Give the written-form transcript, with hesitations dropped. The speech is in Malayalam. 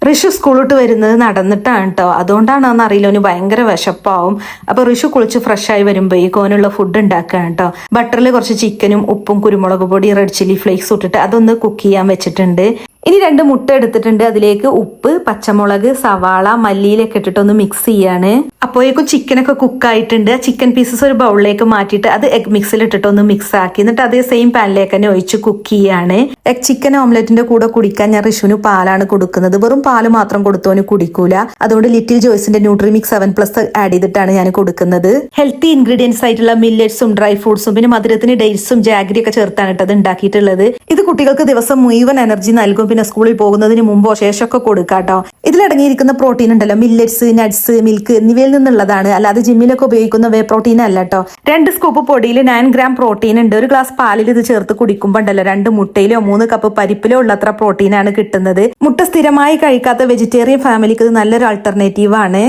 ഋഷു സ്കൂളിട്ട് വരുന്നത് നടന്നിട്ടാണ് കേട്ടോ. അതുകൊണ്ടാണോന്ന് അറിയില്ല, അവന് ഭയങ്കര വിശപ്പാവും. അപ്പൊ ഋഷു കുളിച്ച് ഫ്രഷായി വരുമ്പോഴേക്കും അവനുള്ള ഫുഡ് ഉണ്ടാക്കുകയാണ് കേട്ടോ. ബട്ടറിൽ കുറച്ച് ചിക്കനും ഉപ്പും കുരുമുളക് പൊടി റെഡ് ചില്ലി ഫ്ലേക്സ് ഇട്ടിട്ട് അതൊന്ന് കുക്ക് ചെയ്യാൻ വെച്ചിട്ടുണ്ട്. ഇനി 2 മുട്ട എടുത്തിട്ടുണ്ട്. അതിലേക്ക് ഉപ്പ്, പച്ചമുളക്, സവാള, മല്ലിയിലൊക്കെ ഇട്ടിട്ടൊന്ന് മിക്സ് ചെയ്യാണ്. അപ്പോഴേക്കും ചിക്കനൊക്കെ കുക്കായിട്ടുണ്ട്. ആ ചിക്കൻ പീസസ് ഒരു ബൗളിലേക്ക് മാറ്റിയിട്ട് അത് എഗ് മിക്സിൽ ഇട്ടിട്ടൊന്ന് മിക്സ് ആക്കി, എന്നിട്ട് അതേ സെയിം പാനിലേക്ക് തന്നെ ഒഴിച്ച് കുക്ക് ചെയ്യാണ്. എഗ് ചിക്കൻ ഓംലെറ്റിന്റെ കൂടെ കുടിക്കാൻ ഞാൻ ഋഷുവിന് പാലാണ് കൊടുക്കുന്നത്. വെറും പാല് മാത്രം കൊടുത്തോന് കുടിക്കൂല. അതുകൊണ്ട് ലിറ്റിൽ ജോയ്സിന്റെ ന്യൂട്രിമിക്സ് 7+ ആഡ് ചെയ്തിട്ടാണ് ഞാൻ കൊടുക്കുന്നത്. ഹെൽത്തി ഇൻഗ്രീഡിയൻസ് ആയിട്ടുള്ള മില്ലറ്റ്സും ഡ്രൈ ഫ്രൂട്ട്സും പിന്നെ മധുരത്തിന് ഡേറ്റ്സും ജാഗ്രി ഒക്കെ ചേർത്താണ് ഇത് ഉണ്ടാക്കിയിട്ടുള്ളത്. ഇത് കുട്ടികൾക്ക് ദിവസം മുഴുവൻ എനർജി നൽകും. പിന്നെ സ്കൂളിൽ പോകുന്നതിന് മുമ്പോ ശേഷമൊക്കെ കൊടുക്കാട്ടോ. ഇതിലടങ്ങിയിരിക്കുന്ന പ്രോട്ടീൻ ഉണ്ടല്ലോ, മില്ലറ്റ്സ്, നട്ട്സ്, മിൽക്ക് എന്നിവയിൽ നിന്നുള്ളതാണ്. അല്ലാതെ ജിമ്മിലൊക്കെ ഉപയോഗിക്കുന്ന വേ പ്രോട്ടീൻ അല്ല കേട്ടോ. 2 സ്കൂപ്പ് പൊടിയിൽ 9 ഗ്രാം പ്രോട്ടീൻ ഉണ്ട്. ഒരു ഗ്ലാസ് പാലിൽ ഇത് ചേർത്ത് കുടിക്കുമ്പോൾ ഉണ്ടല്ലോ 2 മുട്ടയിലോ 3 കപ്പ് പരിപ്പിലോ ഉള്ളത്ര പ്രോട്ടീനാണ് കിട്ടുന്നത്. മുട്ട സ്ഥിരമായി കഴിക്കാത്ത വെജിറ്റേറിയൻ ഫാമിലിക്ക് ഇത് നല്ലൊരു ആൾട്ടർനേറ്റീവ് ആണ്.